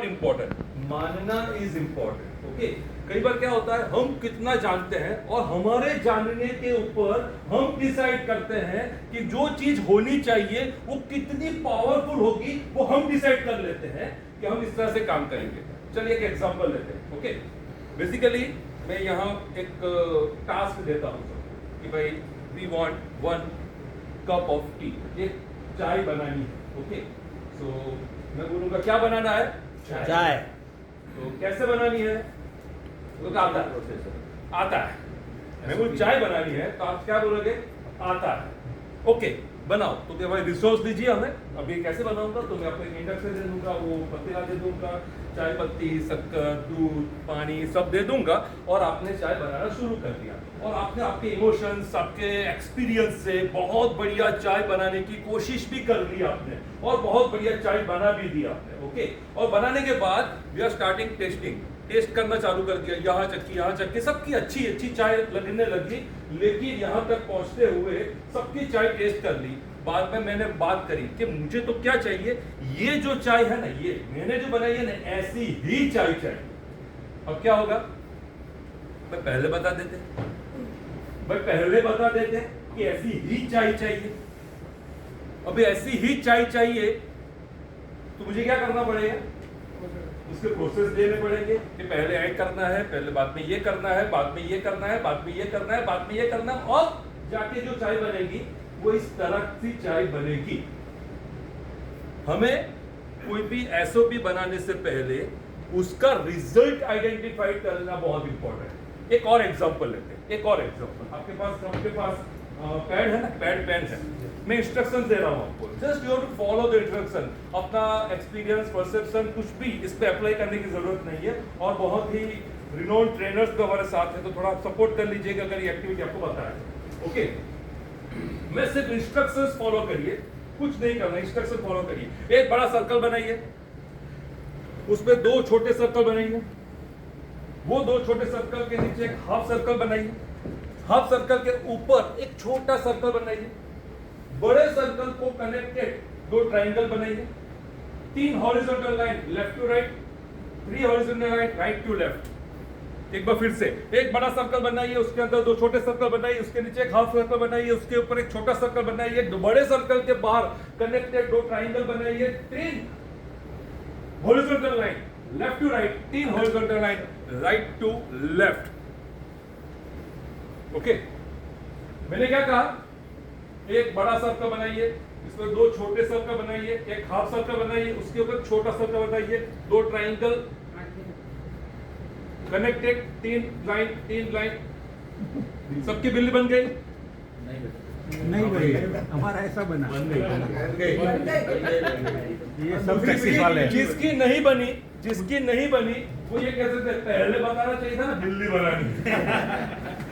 Important, मानना is important. Okay, कई बार क्या होता है, हम कितना जानते हैं और हमारे जानने के ऊपर हम डिसाइड करते हैं कि जो चीज होनी चाहिए वो कितनी पावरफुल होगी, वो हम डिसाइड कर लेते हैं कि हम इस तरह से काम करेंगे। चलिए एक एग्जांपल लेते हैं। ओके, बेसिकली मैं यहाँ एक टास्क देता हूँ सबको कि भाई we want 1 cup of tea, एक चाय बनानी है। ओके, सो मैं बोलूंगा क्या बनाना है, चाय। तो कैसे बनानी है, तो आता है प्रोसेस, आता है। मैं बोलूं चाय बनानी है तो आप क्या बोलोगे, आता है। ओके, बनाओ। तो क्या भाई रिसोर्स दीजिए हमें, अभी कैसे बनाऊंगा, तो मैं आपको एक इंडक्शन दे दूंगा, वो पतीला दे दूंगा, चाय पत्ती, शक्कर, दूध, पानी सब दे दूंगा और आपने चाय बनाना शुरू कर दिया। और आपने आपके इमोशंस, आपके एक्सपीरियंस से बहुत बढ़िया चाय बनाने की कोशिश भी कर ली आपने और बहुत बढ़िया चाय बना भी दी आपने। ओके, और बनाने के बाद we are starting testing, test करना चालू कर दिया, यहाँ चक्की सबकी अच्छी अच्छी चाय लगने लगी। लेकिन यहाँ तक पहुंचते हुए सबकी चाय टेस्ट कर ली, बाद में मैंने बात करी कि मुझे तो क्या चाहिए, ये जो चाय है ना, ये मैंने जो बनाई है ना, ऐसी ही चाय चाहिए। अब क्या होगा, मैं पहले बता देते कि ऐसी ही चाय चाहिए। अभी ऐसी ही चाय चाहिए तो मुझे क्या करना पड़ेगा, उसके प्रोसेस देने पड़ेंगे कि पहले ऐड करना है, पहले बाद में ये करना है, बाद में ये करना है, बाद में ये करना है, बाद में ये करना है, और जाके जो चाय बनेगी वो इस तरह की चाय बनेगी। हमें कोई भी एसओपी बनाने से पहले उसका रिजल्ट आइडेंटिफाई करना बहुत इंपॉर्टेंट है। एक और एग्जांपल लेते हैं, एक और एग्जांपल। आपके पास पैड है ना, पैड पेन है, मैं इंस्ट्रक्शन दे रहा हूं आपको, just you have to follow the instruction. अपना एक्सपीरियंस, परसेप्शन कुछ भी इस पे अप्लाई करने की जरूरत नहीं है, और बहुत ही रिनोन्ड ट्रेनर्स भी हमारे साथ हैं, तो थोड़ा सपोर्ट कर लीजिएगा अगर ये एक्टिविटी आपको पता है। ओके, मैं सिर्फ इंस्ट्रक्शंस फॉलो करिए, कुछ नहीं करना, इंस्ट्रक्शन फॉलो करिए। एक बड़ा सर्कल बनाइए, उसमें 2 छोटे सर्कल बनाइए, वो 2 छोटे सर्कल के नीचे एक हाफ सर्कल बनाइए, हाफ सर्कल के ऊपर एक छोटा सर्कल बनाइए, बड़े सर्कल को कनेक्टेड 2 ट्राइंगल बनाइए, 3 horizontal line left to right, 3 horizontal line right to left. एक बार फिर से, एक बड़ा सर्कल बनाइए, उसके अंदर 2 छोटे सर्कल बनाइए, उसके नीचे एक हाफ सर्कल बनाइए, उसके ऊपर एक छोटा सर्कल बनाइए, बड़े सर्कल के बाहर कनेक्टेड 2 ट्राइंगल बनाइए, 3 horizontal line left to right, 3 horizontal line right to left. Okay, मैंने क्या कहा, एक बड़ा सर्कल बनाइए, इसमें 2 छोटे सर्कल बनाइए, एक हाफ सर्कल बनाइए, उसके ऊपर छोटा सर्कल बनाइए, 2 ट्राइंगल कनेक्टेड, 3 लाइन, सबकी बिल्ली बन गई? नहीं बनी, हमारा ऐसा बना। ये सब टैक्सी वाले हैं। जिसकी नहीं बनी वो ये कह सकते हैं, पहले बताना चाहिए था ना बिल्ली बनानी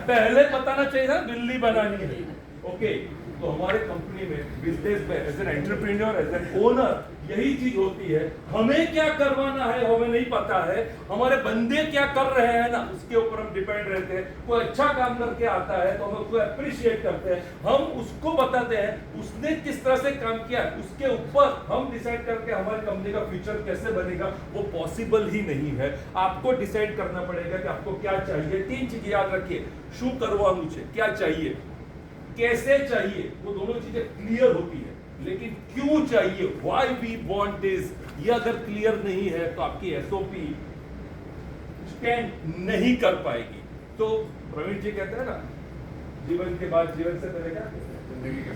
पहले बताना चाहिए था बिल्ली बनानी है। ओके, तो हमारे कंपनी में, बिजनेस में, as an entrepreneur, as an owner, यही चीज होती है। हमें क्या करवाना है हमें नहीं पता है, हमारे बंदे क्या कर रहे हैं ना, उसके ऊपर हम डिपेंड रहते हैं। कोई अच्छा काम करके आता है तो हम उसको अप्रिशिएट करते हैं, हम उसको बताते हैं उसने किस तरह से काम किया, उसके ऊपर हम डिसाइड करके हमारी कंपनी का फ्यूचर कैसे बनेगा। वो पॉसिबल ही नहीं है। आपको डिसाइड करना पड़ेगा कि आपको क्या चाहिए। 3 चीजें याद रखिए, शू करवा मुझे क्या चाहिए, कैसे चाहिए, वो दोनों चीजें क्लियर होती है, लेकिन क्यों चाहिए, व्हाई वी वांट दिस, ये अगर क्लियर नहीं है तो आपकी एसओपी स्टैंड नहीं कर पाएगी। तो प्रवीण जी कहते हैं ना, जीवन के बाद जीवन से पहले क्या, जिंदगी के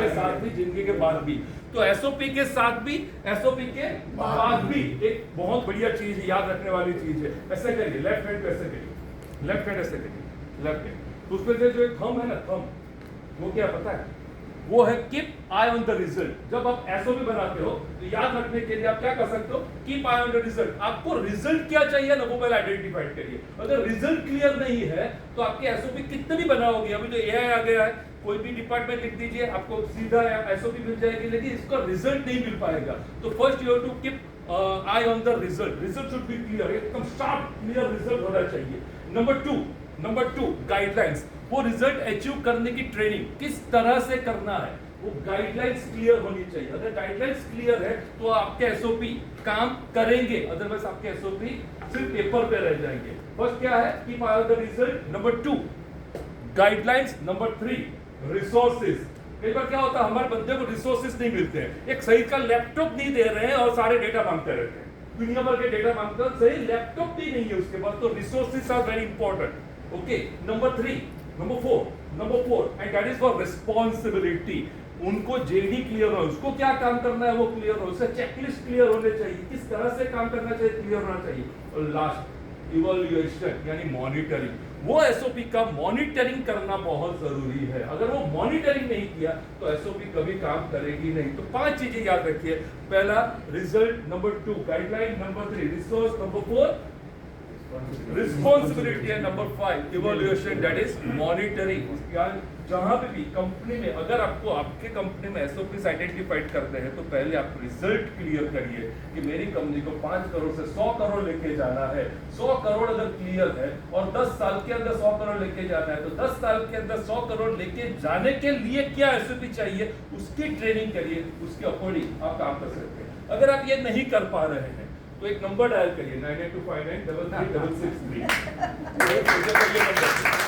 साथ भी, जिंदगी के बाद भी। तो एसओपी के साथ भी, एसओपी के बाद भी एक बहुत बढ़िया चीज है, याद रखने वाली चीज है। ऐसे करिए, लेफ्ट हैंड ऐसे करिए, लेफ्ट हैंड ऐसे करिए, लेफ्ट हैंड, उसमें से जो एक थंब है ना, थंब, वो क्या पता है, वो है keep eye on the result. जब आप एसओपी बनाते हो तो याद रखने के लिए आप क्या कर सकते हो, keep eye on the result. आपको रिजल्ट क्या चाहिए ना, वो पहले आइडेंटिफाई करिए। अगर रिजल्ट क्लियर नहीं है तो आपकी एसओपी कितने भी बनाओगे, अभी तो एआई आ गया है, कोई भी डिपार्टमेंट लिख दीजिए, आपको सीधा एसओपी मिल जाएगी, लेकिन इसका रिजल्ट नहीं मिल पाएगा। तो first you have to keep eye on the result. Result should be clear, एकदम शार्प क्लियर रिजल्ट होना चाहिए। नंबर 2 गाइडलाइंस, वो रिजल्ट अचीव करने की ट्रेनिंग किस तरह से करना है, वो गाइडलाइंस क्लियर होनी चाहिए। अगर गाइडलाइंस क्लियर है तो आपके एसओपी काम करेंगे, अदरवाइज आपके एसओपी सिर्फ पेपर पे रह जाएंगे। फर्स्ट क्या है कि the result, number 2 guidelines, number 3 resources. कई बार क्या होता है हमारे बंदे को रिसोर्सेज नहीं मिलते हैं, एक सही का लैपटॉप नहीं दे रहे हैं और सारे डेटा मांगते रहते हैं, दुनिया भर के डेटा मांगते हैं, सही लैपटॉप भी नहीं है उसके पास, तो resources are very important. Okay, number 4 and that is for responsibility. उनको जेडी क्लियर हो, उसको क्या काम करना है वो क्लियर हो, उसका चेकलिस्ट क्लियर होने चाहिए, किस तरह से काम करना चाहिए क्लियर होना चाहिए। और लास्ट इवैल्यूएशन यानी मॉनिटरिंग, वो एसओपी का मॉनिटरिंग करना बहुत जरूरी है। अगर वो मॉनिटरिंग नहीं किया तो एसओपी कभी काम करेगी नहीं। तो 5 चीजें याद रखिए, पहला result, number 2 guideline, number 3 resource, number 4 responsibility है, number 5 evaluation that is monitoring. जहां पे भी कंपनी में अगर आपको आपके कंपनी में एसओपीज आइडेंटिफाइड करते हैं तो पहले आप रिजल्ट क्लियर करिए कि मेरी कंपनी को 5 करोड़ से 100 करोड़ लेके जाना है। 100 करोड़ अगर क्लियर है और 10 साल के अंदर 100 करोड़ लेके जाना है, तो 10 साल के अंदर 100 करोड़ लेके जाने के लिए क्या एसओपी चाहिए उसकी ट्रेनिंग करिए, उसके अकॉर्डिंग आप काम कर सकते हैं। अगर आप ये नहीं कर पा रहे हैं तो एक नंबर डायल करिए 9825933663।